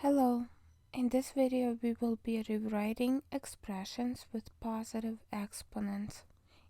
Hello, in this video we will be rewriting expressions with positive exponents.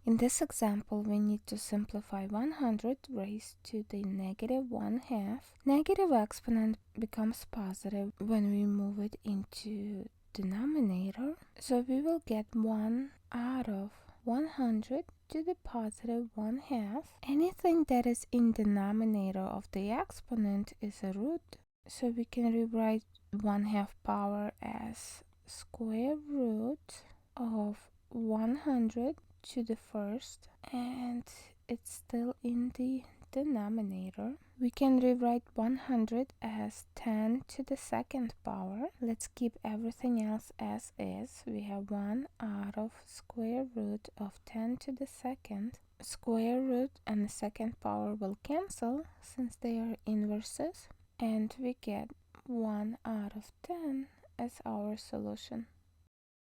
In this example we need to simplify 100 raised to the negative 1/2. Negative exponent becomes positive when we move it into denominator, so we will get 1 out of 100 to the positive 1/2. Anything that is in denominator of the exponent is a root, so we can rewrite 1/2 power as square root of 100 to the first, and it's still in the denominator. We can rewrite 100 as 10 to the second power. Let's keep everything else as is. We have 1 out of square root of 10 to the second. Square root and the second power will cancel since they are inverses, and we get 1 out of 10 as our solution.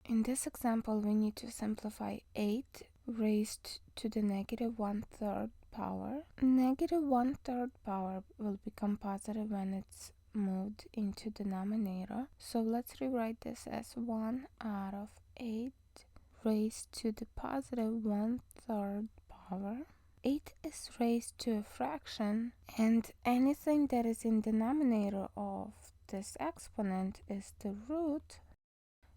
In this example, we need to simplify 8 raised to the negative 1/3 power. Negative 1/3 power will become positive when it's moved into denominator. So let's rewrite this as 1 out of 8 raised to the positive 1/3 power. 8 is raised to a fraction, and anything that is in denominator of this exponent is the root,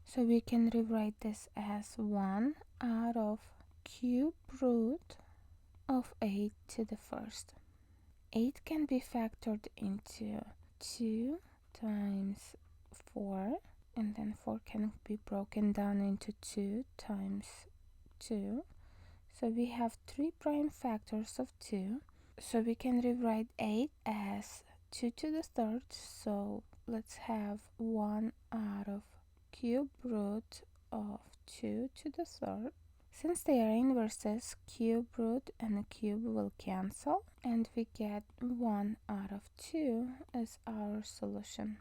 so we can rewrite this as 1 out of cube root of 8 to the first. 8 can be factored into 2 times 4, and then 4 can be broken down into 2 times 2. So we have 3 prime factors of 2. So we can rewrite 8 as 2 to the third. So let's have 1 out of cube root of 2 to the third. Since they are inverses, cube root and a cube will cancel, and we get 1 out of 2 as our solution.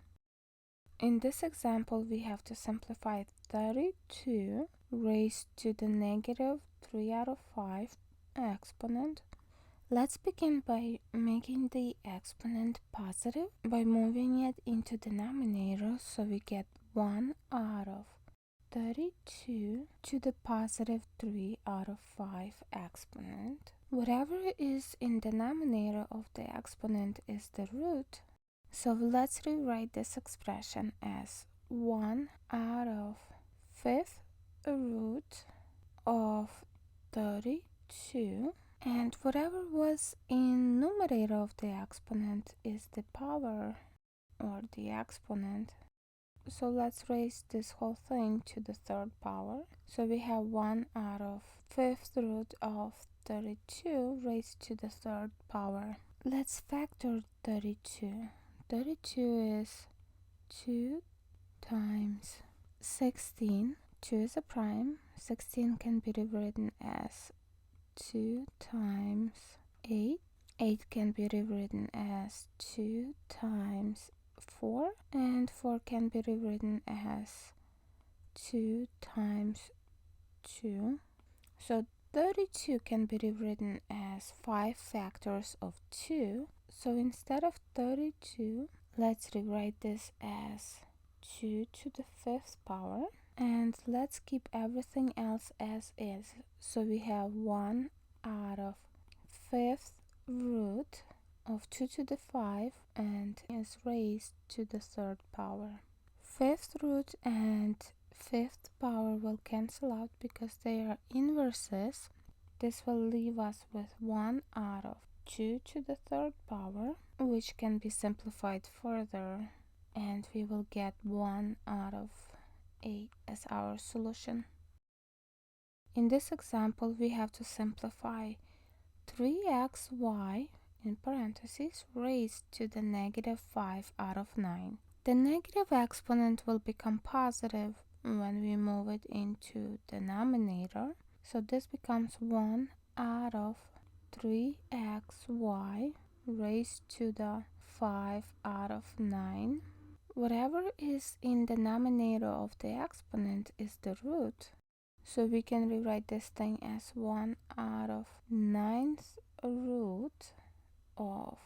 In this example, we have to simplify 32 raised to the negative 3 out of 5 exponent. Let's begin by making the exponent positive by moving it into denominator, so we get 1 out of 32 to the positive 3 out of 5 exponent. Whatever is in denominator of the exponent is the root. So let's rewrite this expression as 1 out of 5th root of 32, and whatever was in numerator of the exponent is the power or the exponent. So let's raise this whole thing to the third power. So we have 1 out of 5th root of 32 raised to the third power. Let's factor 32. 32 is 2 times 16. 2 is a prime. 16 can be rewritten as 2 times 8. 8 can be rewritten as 2 times 4. And 4 can be rewritten as 2 times 2. So 32 can be rewritten as 5 factors of 2. So instead of 32, let's rewrite this as 2 to the 5th power. And let's keep everything else as is. So we have 1 out of 5th root of 2 to the 5 and is raised to the third power. 5th root and 5th power will cancel out because they are inverses. This will leave us with 1 out of 2 to the third power, which can be simplified further, and we will get 1 out of 8 as our solution. In this example, we have to simplify 3xy in parentheses raised to the negative 5 out of 9. The negative exponent will become positive when we move it into denominator. So this becomes 1 out of 3xy raised to the 5 out of 9. Whatever is in the denominator of the exponent is the root. So we can rewrite this thing as 1 out of 9th root of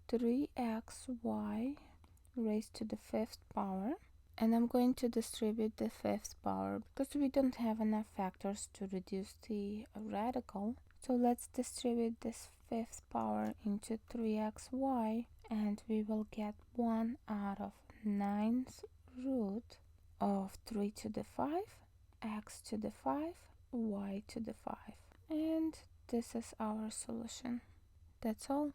3xy raised to the fifth power. And I'm going to distribute the fifth power because we don't have enough factors to reduce the radical. So let's distribute this fifth power into 3xy, and we will get 1 out of 9th root of 3 to the 5, x to the 5, y to the 5. And this is our solution. That's all.